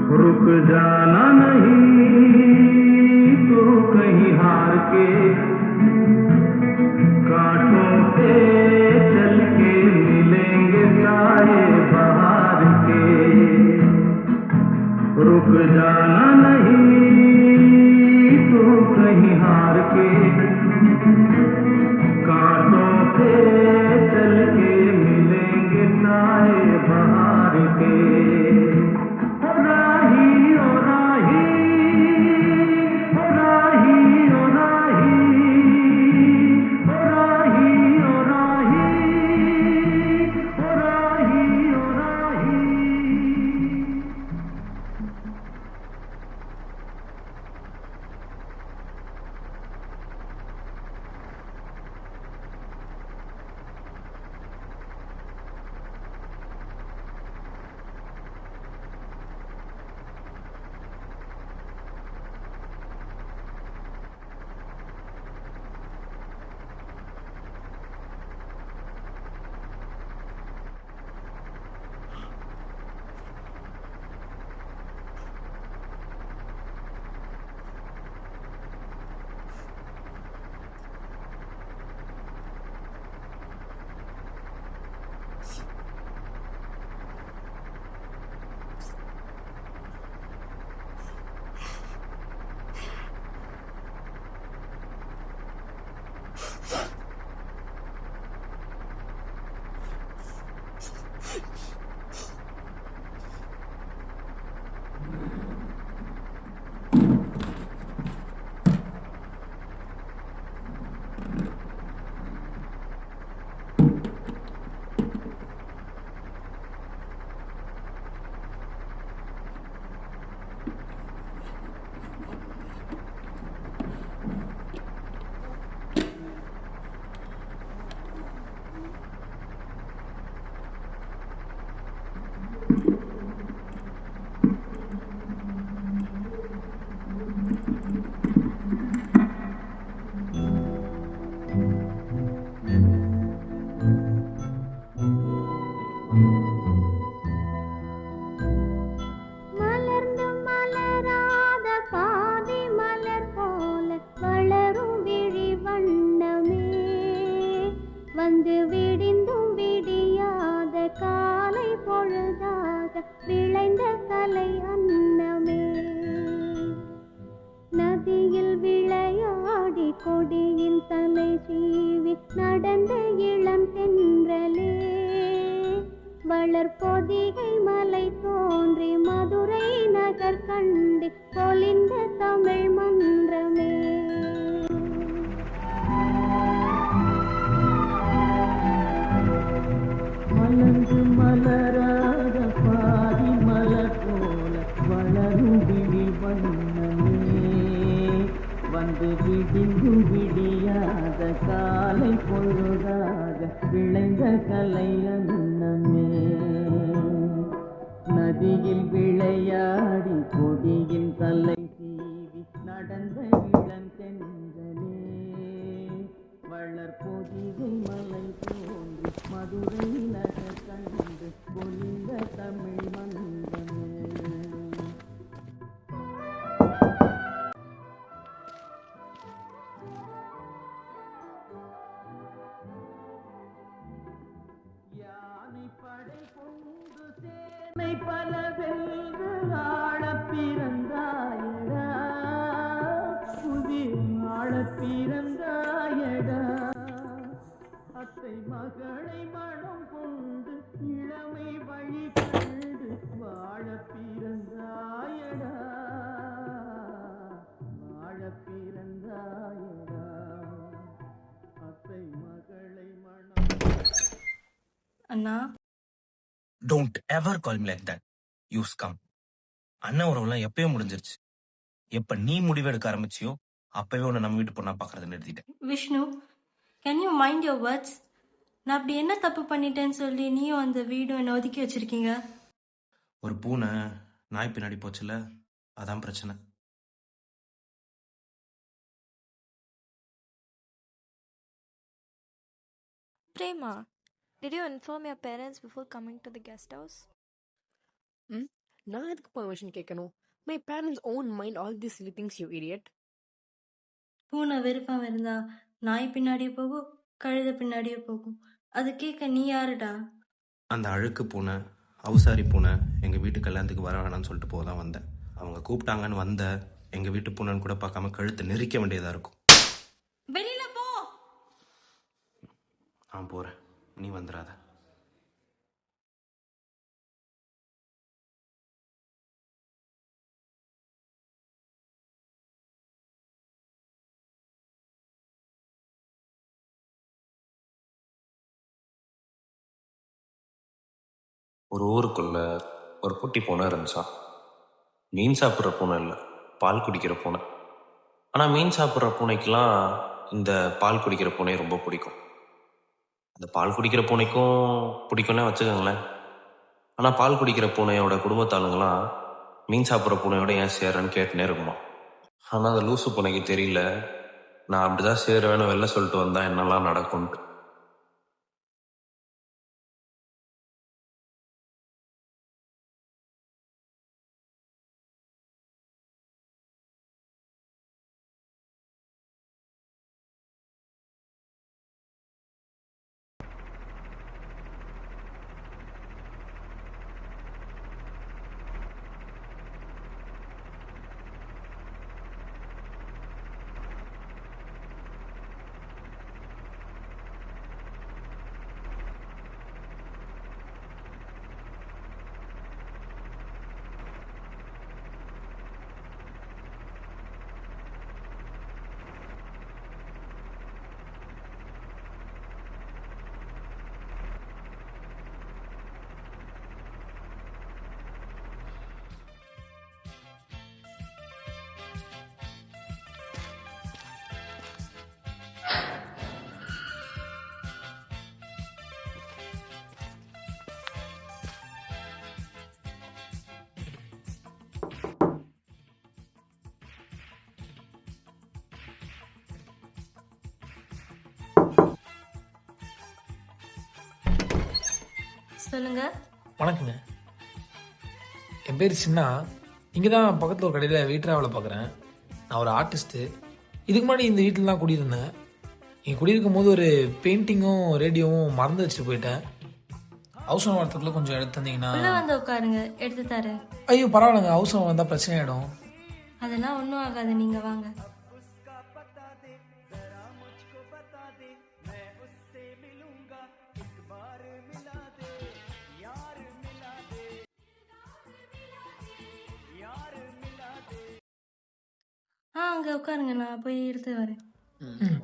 रुक जाना नहीं तो कहीं हार के, कांटों पे चल के मिलेंगे साए बाहर के। रुक जाना नहीं तो कहीं हार के, कांटों पे चल के मिलेंगे साए बाहर के। ओ राही ओ राही, ओ राही ओ राही, ओ राही ओ राही, ओ राही ओ राही। மலர்ந்து மலராத பாதி மலர் போல வளரும் விழி வண்ணமே, வந்து விடிந்தும் விடியாத காலை பொழுதாக விளைந்த கலை அன்னமே. நதியில் விளையாடி கொடியின் தலை சீவி நடந்த இளம் தென்றலே, வளர்பொதிகை மலை தோன்றி மதுரை நகர் கண்டு பொலிந்த தமிழ் மன்றமே. மலர்ந்து மலராத பாதி மலர் போல வளரும் விழி வண்ணமே, வந்து விடிந்தும் விடியாத காலை பொழுதாக விளைந்த கலை அன்னமே. நதியில் விளையாடி கொடியின் தலை சீவி நடந்த இளம் தென்றலே, வளர்பொதிகை மலை தோன்றி மதுரை நகர் கண்டு பொலிந்த தமிழ் மன்றமே. யானை படை கொண்டு சேனை பல வென்று ஆளப் பிறந்தாயடா, புதிர் ஆளப் பிறந்தாயடா. அத்தை மகளை மனம் கொண்டு இளமை வழி கண்டு வாழப் பிறந்தாயடா, வாழப் பிறந்தாயடா. அத்தை மகளை மனம். அண்ணா, don't ever call me like that. You scum. அண்ணன் உறவுலாம் எப்பயோ முடிஞ்சிருச்சு. எப்ப நீ முடிவெடுக்க ஆரம்பிச்சியோ அப்பவே உன்னை நம்ம வீட்டு பொண்ணா பாக்குறத நிறுத்திட்டேன். Vishnu, can you mind your words? நான் அப்படி என்ன தப்பு பண்ணிட்டேன்னு சொல்லி நீயும் அந்த வீடும் என்னை ஒதுக்கி வச்சிருக்கீங்க? ஒரு பூனை நாய் பின்னாடி போச்சுல, அதான் பிரச்சனை. Prema, did you inform your parents before coming to the guest house? நான் எதுக்கு பர்மிஷன் கேட்கணும்? My parents own mind all these silly things, you idiot. பூனை விருப்பம் இருந்தா நாய் பின்னாடியே போகும், கழுத பின்னாடியே போகும். அது கேட்க நீ யாருடா? அந்த அழுக்கு பூனை அவுசாரி பூனை எங்கள் வீட்டு கல்யாணத்துக்கு வர வேணாம்னு சொல்லிட்டு போக தான் வந்தேன். அவங்க கூப்பிட்டாங்கன்னு வந்த எங்கள் வீட்டு பூனைன்னு கூட பார்க்காம கழுத்தை நெரிக்க வேண்டியதாக இருக்கும். வெளியில போ. நான் போகிறேன், நீ வந்துடாத. ஒரு ஊருக்குள்ள ஒரு குட்டி பூனை இருந்துச்சான். மீன் சாப்பிட்ற பூனை இல்லை, பால் குடிக்கிற பூனை. ஆனால் மீன் சாப்பிட்ற பூனைக்கெலாம் இந்த பால் குடிக்கிற பூனை ரொம்ப பிடிக்கும். அந்த பால் குடிக்கிற பூனைக்கும் பிடிக்கும்னே வச்சுக்கோங்களேன். ஆனால் பால் குடிக்கிற பூனையோட குடும்பத்தாளுங்களாம் மீன் சாப்பிட்ற பூனையோட ஏன் சேரன்னு கேட்டுனே இருக்குமா. ஆனால் அந்த லூசு பூனைக்கு தெரியல, நான் அப்படிதான் சேருவேன்னு வெளில சொல்லிட்டு வந்தா என்னெல்லாம் நடக்கும்ட்டு. சொல்லுங்க. வணக்கங்க, என் பேர் சின்னா. இங்கே தான் பக்கத்தில் ஒரு கடையில் வெயிட்டராக வேலை பார்க்குறேன். நான் ஒரு ஆர்டிஸ்ட்டு. இதுக்கு முன்னாடி இந்த வீட்டில் தான் குடியிருந்தேன். இங்கே குடியிருக்கும் போது ஒரு பெயிண்டிங்கும் ரேடியோவும் மறந்து வச்சுட்டு போயிட்டேன். அவசரம் வரத்துக்குள்ள கொஞ்சம் எடுத்து தந்தீங்கன்னா. உள்ள வந்து உட்காருங்க, எடுத்து தரேன். ஐயோ பரவாயில்லைங்க, அவசரம் வந்தால் பிரச்சனை ஆகிடும். அதெல்லாம் ஒன்றும் ஆகாது, நீங்க வாங்க. அங்கே உட்காருங்க, நான் போய் எடுத்து வரேன். ம்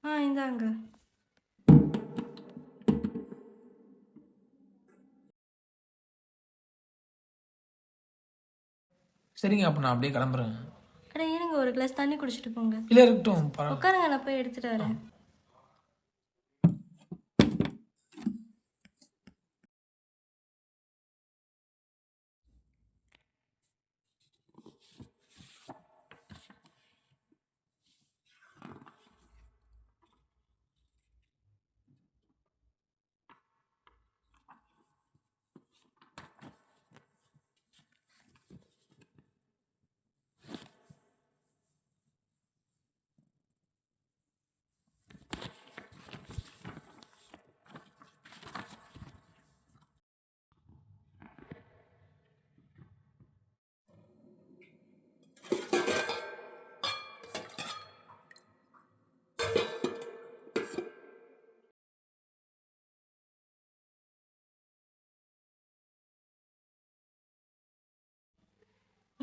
ஆ இந்தாங்க. சரிங்க, அப்போ நான் அப்படியே கிளம்புறேன். அட இருங்க, ஒரு கிளாஸ் தண்ணி குடிச்சிட்டு போங்க. இல்லை இருக்கட்டும், பரவாயில்ல. உட்காருங்க, நான் போய் எடுத்துட்டு வரேன்.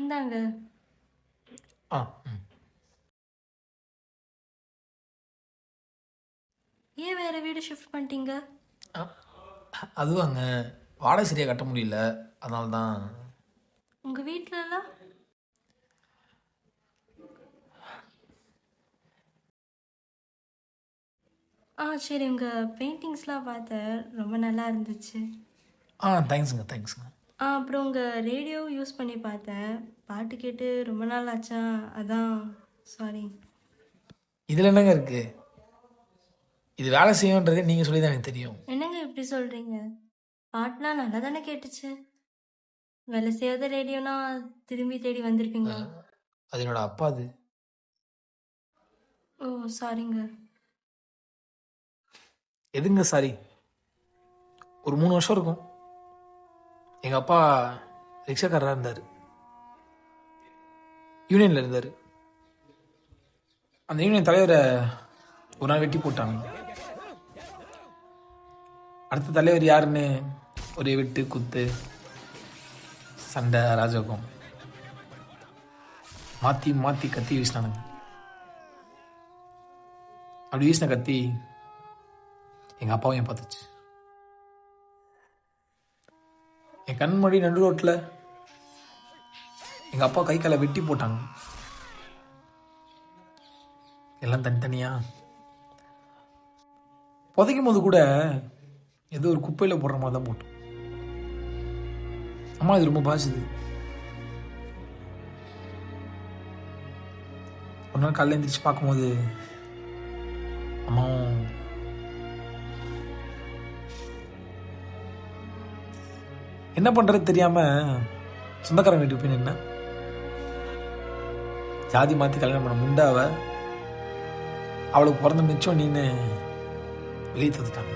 இந்தாங்க. ஆ ம் ஏன் வேறு வீடு ஷிஃப்ட் பண்ணிட்டீங்க? அதுவாங்க, வாடகை சரியாக கட்ட முடியல, அதனால தான். உங்கள் வீட்டிலலாம்? சரி, உங்கள் பெயிண்டிங்ஸ்லாம் பார்த்தேன், ரொம்ப நல்லா இருந்துச்சு. தேங்க்ஸுங்க. அப்புறம் உங்கள் ரேடியோ யூஸ் பண்ணி பார்த்தேன், பாட்டு கேட்டு ரொம்ப நாள் ஆச்சா, அதான். சாரி. இதில் என்னங்க இருக்குது? இது வேலை செய்யுன்றதே நீங்கள் சொல்லி தான் எனக்கு தெரியும். என்னங்க இப்படி சொல்கிறீங்க? பாட்டுலாம் நல்லா தானே கேட்டுச்சு. வேலை செய்யாத ரேடியோனா திரும்பி தேடி வந்திருப்பீங்களா? அது என்னோட அப்பா. அது ஓ, சாரிங்க. எதுங்க சாரி? ஒரு 3 வருஷம் இருக்கும். எங்கள் அப்பா ரிக்ஷாக்காரராக இருந்தார், யூனியனில் இருந்தார். அந்த யூனியன் தலைவரை ஒரு நாள் வெட்டி போட்டாங்க. அடுத்த தலைவர் யாருன்னு ஒரே வெட்டு குத்து சண்டை ராஜகம் மாற்றி மாற்றி கத்தி வீசினானுங்க. அப்படி வீசின கத்தி எங்கள் அப்பாவையும் பார்த்துச்சு. என் கண் முன்னாடி நடு ரோட்டில் எங்கள் அப்பா கை காலை வெட்டி போட்டாங்க. எல்லாம் தனித்தனியா புதைக்கும் போது கூட ஏதோ ஒரு குப்பையில் போடுற மாதிரி தான் போட்டோம். அம்மா இது ரொம்ப பாதிச்சுது. ஒரு நாள் காலையில் எழுந்திரிச்சு பார்க்கும்போது அம்மாவும் என்ன பண்றது தெரியாம சொந்தக்காரன் வீட்டுக்கு போய் நின்ன. ஜாதி மாற்றி கல்யாணம் பண்ண முண்டாவை அவளுக்கு பிறந்த மிச்சம் நீன்னு வெளியே தந்துட்டாங்க.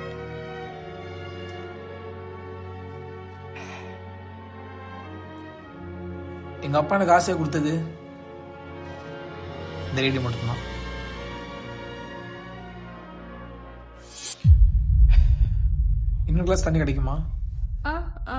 எங்க அப்பா எனக்கு ஆசையை கொடுத்தது இந்த ரேடியோ மட்டும்தான். இன்னொரு கிளாஸ் தண்ணி கிடைக்குமா? ஆ ஆ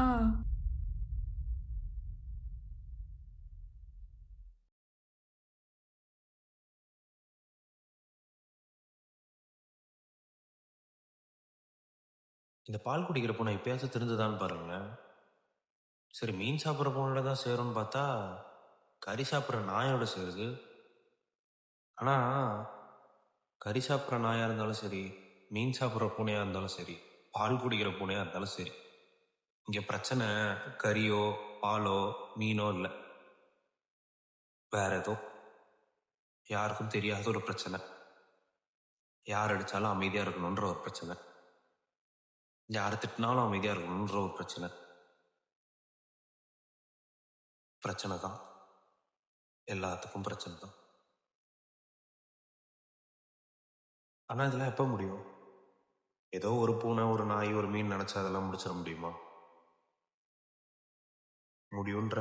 இந்த பால் குடிக்கிற பூனை எப்பயாச்சும் தெரிஞ்சுதான்னு பாருங்களேன். சரி, மீன் சாப்பிட்ற பூனையோட தான் சேரும்னு பார்த்தா கறி சாப்பிட்ற நாயோட சேருது. ஆனால் கறி சாப்பிட்ற நாயாக இருந்தாலும் சரி, மீன் சாப்பிட்ற பூனையாக இருந்தாலும் சரி, பால் குடிக்கிற பூனையாக இருந்தாலும் சரி, இங்கே பிரச்சனை கறியோ பாலோ மீனோ இல்லை, வேற ஏதோ யாருக்கும் தெரியாத ஒரு பிரச்சனை. யார் அடித்தாலும் அமைதியாக இருக்கணுன்ற ஒரு பிரச்சனை, யார் திட்டினாலும் அமைதியாக இருக்கணுன்ற ஒரு பிரச்சனை. பிரச்சனை தான், எல்லாத்துக்கும் பிரச்சனை தான். ஆனால் இதெல்லாம் எப்போ முடியும்? ஏதோ ஒரு பூனை ஒரு நாய் ஒரு மீன் நினச்சா அதெல்லாம் முடிச்சிட முடியுமா? முடியுன்ற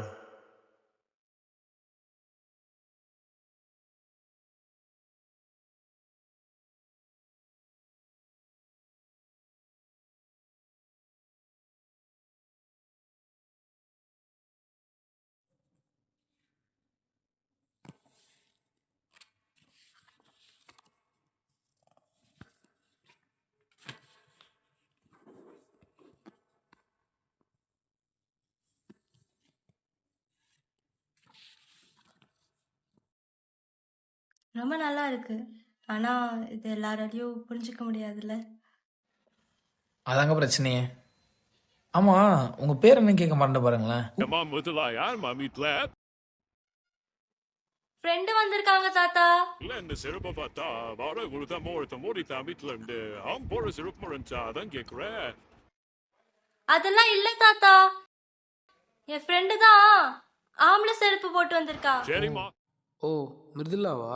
ரொம்ப நல்லா இருக்கு. ஆனால் இது எல்லாராலையும் புரிஞ்சுக்க முடியாதுல்ல. அதாங்க பிரச்சனையே. ஆமா, உங்க பேர் என்ன கேட்க மாட்டேன் பாருங்களேன். ஃப்ரெண்டு வந்திருக்காங்க தாத்தா. அதெல்லாம் இல்லை தாத்தா, என் ஃப்ரெண்டு தான் ஆம்பளை செருப்பு போட்டு வந்திருக்கா. ஓ, மிருதுலாவா?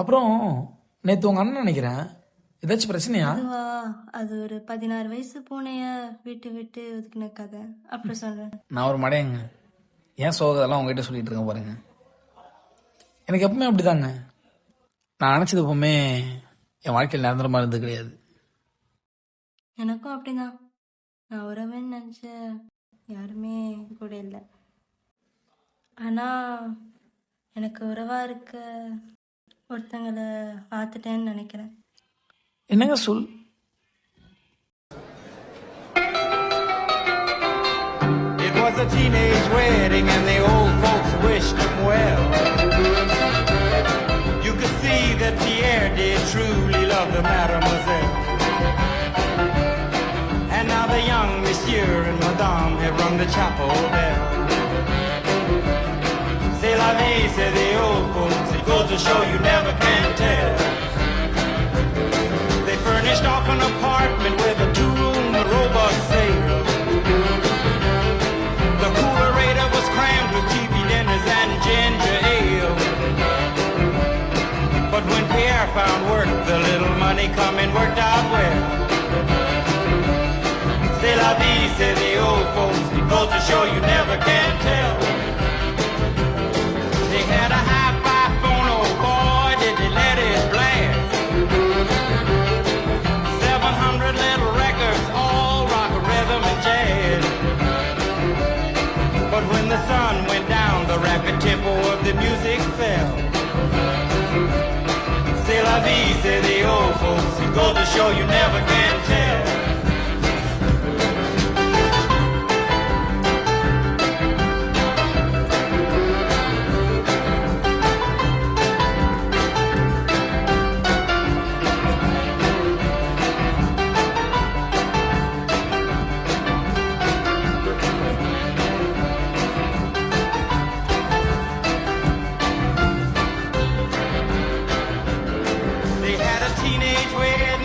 அப்புறம் நேற்று உங்க அண்ணன் நினைக்கிறேன், ஏதாச்சும் பிரச்சனையா? அதுவா, அது ஒரு 16 வயசு பூனைய விட்டு விட்டு ஒதுக்கின கதை. அப்புறம் சொல்றேன். நான் ஒரு மடையங்க, ஏன் சோகதெல்லாம் உங்ககிட்ட சொல்லிட்டு இருக்கேன் பாருங்க. எனக்கு எப்பவுமே அப்படிதாங்க. நான் நினைச்சது எப்பவுமே என் வாழ்க்கையில் நிரந்தரமா இருந்தது கிடையாது. எனக்கும் அப்படிதான். நான் உறவுன்னு நினச்ச யாருமே கூட இல்லை. ஆனால் எனக்கு உறவாக இருக்க ஒருத்தங்களை பார்த்துட்டேன்னு நினைக்கிறேன். என்னங்க சொல்? It was a teenage wedding and the old folks wished him well. You could see that Pierre did truly love the mademoiselle. And now the young monsieur and madame have rung the chapel bell. C'est la vie, say the old folks, it goes to show you never can tell. They furnished off an apartment with a two-room robot sale. The coolerator was crammed with TV dinners and ginger ale. But when Pierre found work, the little money coming worked out well. C'est la vie, say the old folks, it goes to show you never can tell. They had a hi-fi phone, oh boy, did they let it blast. 700 little records, all rock, rhythm, and jazz. But when the sun went down, the rapid tempo of the music fell. C'est la vie, say the old folks, it goes to show you never can tell. They had a teenage wedding